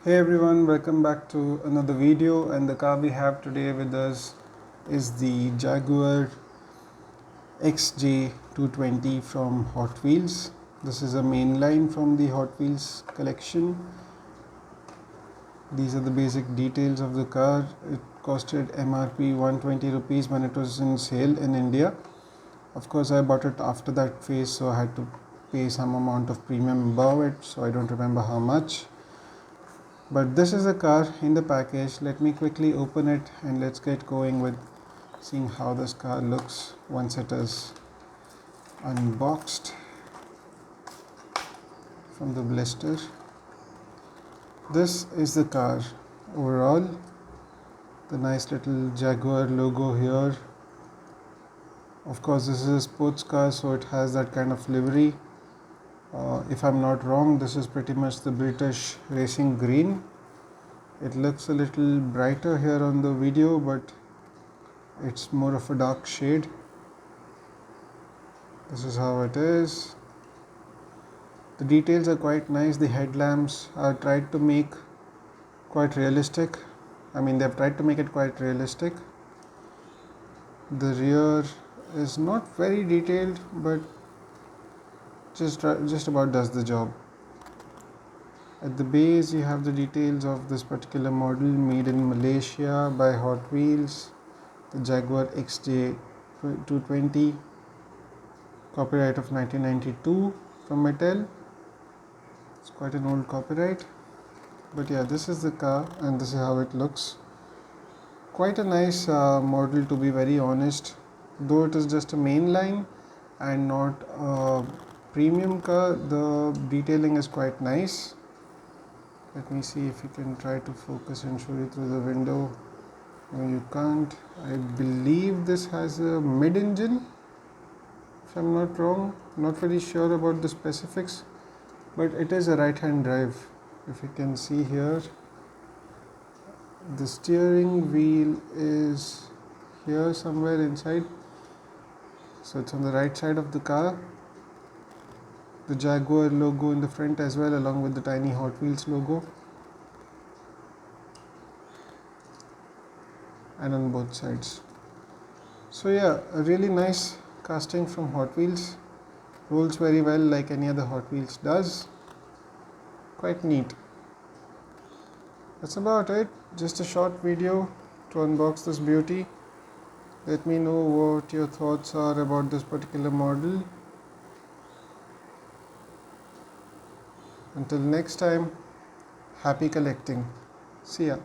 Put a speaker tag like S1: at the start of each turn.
S1: Hey everyone, welcome back to another video, and the car we have today with us is the Jaguar XJ220 from Hot Wheels. This is a mainline from the Hot Wheels collection. These are the basic details of the car. It costed MRP 120 rupees when it was in sale in India. Of course, I bought it after that phase, so I had to pay some amount of premium above it, so I don't remember how much. But this is a car in the package. Let me quickly open it and let's get going with seeing how this car looks once it is unboxed from the blister. This is the car overall. The nice little Jaguar logo here. Of course, this is a sports car, so it has that kind of livery. If I'm not wrong, this is pretty much the British racing green. It looks a little brighter here on the video, but it's more of a dark shade. This is how it is. The details are quite nice. The headlamps are tried to make quite realistic. They've tried to make it quite realistic. The rear is not very detailed, but just about does the job. At the base you have the details of this particular model, made in Malaysia by Hot Wheels, the Jaguar XJ220, copyright of 1992 from Mattel. It's quite an old copyright, but yeah, this is the car and this is how it looks. Quite a nice model, to be very honest, though it is just a mainline and not a premium car. The detailing is quite nice. Let me see if you can try to focus and show you through the window. No, you can't. I believe this has a mid-engine, if I'm not wrong. Not very sure about the specifics, but it is a right-hand drive. If you can see here, the steering wheel is here somewhere inside, so it's on the right side of the car. The Jaguar logo in the front as well, along with the tiny Hot Wheels logo, and on both sides. So yeah, a really nice casting from Hot Wheels. Rolls very well like any other Hot Wheels does. Quite neat. That's about it. Just a short video to unbox this beauty. Let me know what your thoughts are about this particular model. Until next time, happy collecting. See ya.